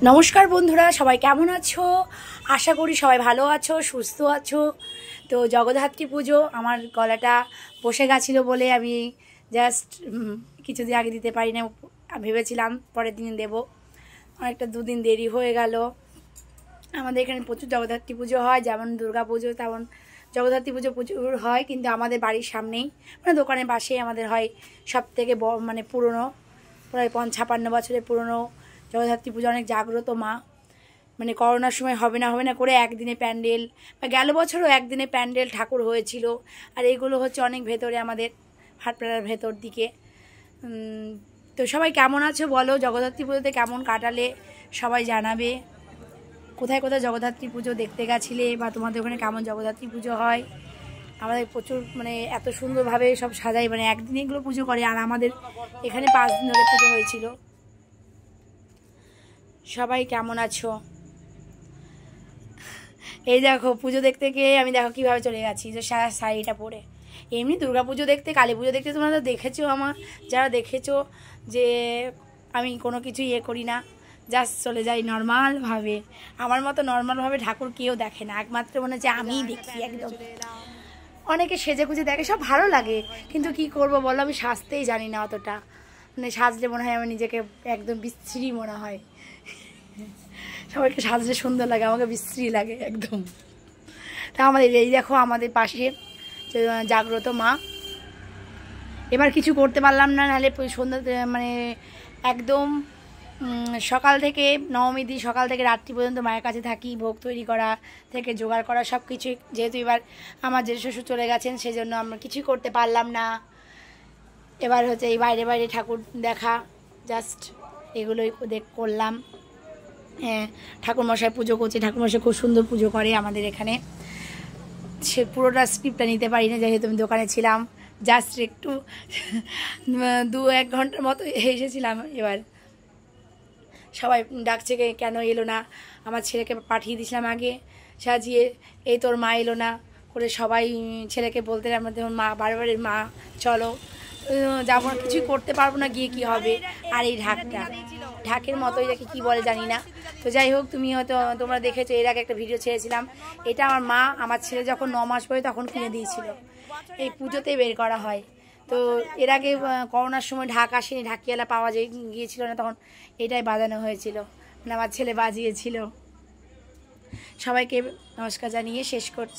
নমস্কার বন্ধুরা, সবাই কেমন আছো? আশা করি সবাই ভালো আছো, সুস্থ আছো। তো জগদ্ধাত্রী পুজো আমার গলাটা বসে গেছিলো বলে আমি জাস্ট কিছুদিন আগে দিতে পারি না, ভেবেছিলাম পরের দিন দেব। অনেকটা দুদিন দেরি হয়ে গেল। আমাদের এখানে প্রচুর জগদ্ধাত্রী পুজো হয়, যেমন দুর্গা পুজো তেমন জগদ্ধাত্রী পুজো প্রচুর হয়, কিন্তু আমাদের বাড়ির সামনেই মানে দোকানের পাশেই আমাদের হয় সব থেকে মানে পুরনো, প্রায় 55 বছরের পুরনো জগদ্ধাত্রী পুজো। অনেক জাগ্রত মা, মানে করোনার সময় হবে না করে একদিনে প্যান্ডেল, বা গেল বছরও একদিনে প্যান্ডেল ঠাকুর হয়েছিল। আর এইগুলো হচ্ছে অনেক ভেতরে, আমাদের হাটপাড়ার ভেতর দিকে। তো সবাই কেমন আছো বলো, জগদ্ধাত্রী পুজোতে কেমন কাটালে সবাই জানাবে। কোথায় কোথায় জগদ্ধাত্রী পুজো দেখতে গেছিলে, বা তোমাদের ওখানে কেমন জগদ্ধাত্রী পুজো হয়। আমাদের প্রচুর মানে এত সুন্দরভাবে সব সাজাই, মানে একদিন এগুলো পুজো করে, আর আমাদের এখানে 5 দিন ধরে পুজো হয়েছিল। সবাই কেমন আছো? এই দেখো পুজো দেখতে গিয়ে আমি দেখো কীভাবে চলে গেছি, যে শাড়িটা পরে। এমনি দুর্গা পুজো দেখতে, কালী পুজো দেখতে তোমরা তো দেখেছো, আমার যারা দেখেছো যে আমি কোনো কিছু ইয়ে করি না, জাস্ট চলে যাই নর্মালভাবে। আমার মতো নর্মালভাবে ঠাকুর কেউ দেখে না, একমাত্র মনে হচ্ছে আমিই দেখি একদম। অনেকে সেজে গুজে দেখে, সব ভালো লাগে, কিন্তু কি করব বলো, আমি সাজতেই জানি না অতটা। মানে সাজলে মনে হয় আমার নিজেকে একদম বিশ্রী মনে হয়। সবাইকে সাজলে সুন্দর লাগে, আমাকে বিশ্রী লাগে একদম। তা আমাদের এই দেখো আমাদের পাশে জাগ্রত মা। এবার কিছু করতে পারলাম না, নাহলে সন্ধ্যা মানে একদম সকাল থেকে নবমী দিন সকাল থেকে রাত্রি পর্যন্ত মায়ের কাছে থাকি, ভোগ তৈরি করা থেকে জোগাড় করা সব কিছুই। যেহেতু এবার আমার জেঠু শ্বশুর চলে গেছেন, সেজন্য আমরা কিছুই করতে পারলাম না। এবার হচ্ছে এই বাইরে বাইরে ঠাকুর দেখা, জাস্ট এগুলোই করলাম। হ্যাঁ, ঠাকুরমশাই পুজো করছে, ঠাকুরমশাই খুব সুন্দর পুজো করে আমাদের এখানে। সে পুরোটা স্ক্রিপ্টটা নিতে পারি না, যেহেতু আমি দোকানে ছিলাম, জাস্ট একটু 2-1 ঘন্টার মতো এসেছিলাম। এবার সবাই ডাকছে কেন এলো না, আমার ছেলেকে পাঠিয়ে দিয়েছিলাম আগে সাজিয়ে, এই তোর মা এলো না করে সবাই ছেলেকে বলতে, আমাদের মা বারবারের মা চলো যাবো না, কিছুই করতে পারবো না, গিয়ে কি হবে। আর এই ঢাকের মতো এটাকে কী বলে জানি না। তো যাই হোক, তুমি হয়তো তোমরা দেখেছো, এর আগে একটা ভিডিও ছেড়েছিলাম। এটা আমার মা আমার ছেলে যখন 9 মাস পরে তখন কিনে দিয়েছিল, এই পুজোতেই বের করা হয়। তো এর আগে করোনার সময় ঢাক আসেনি, ঢাকিয়ালা পাওয়া গিয়েছিল না, তখন এটাই বাজানো হয়েছিল, মানে আমার ছেলে বাজিয়েছিল। সবাইকে নমস্কার জানিয়ে শেষ করছি।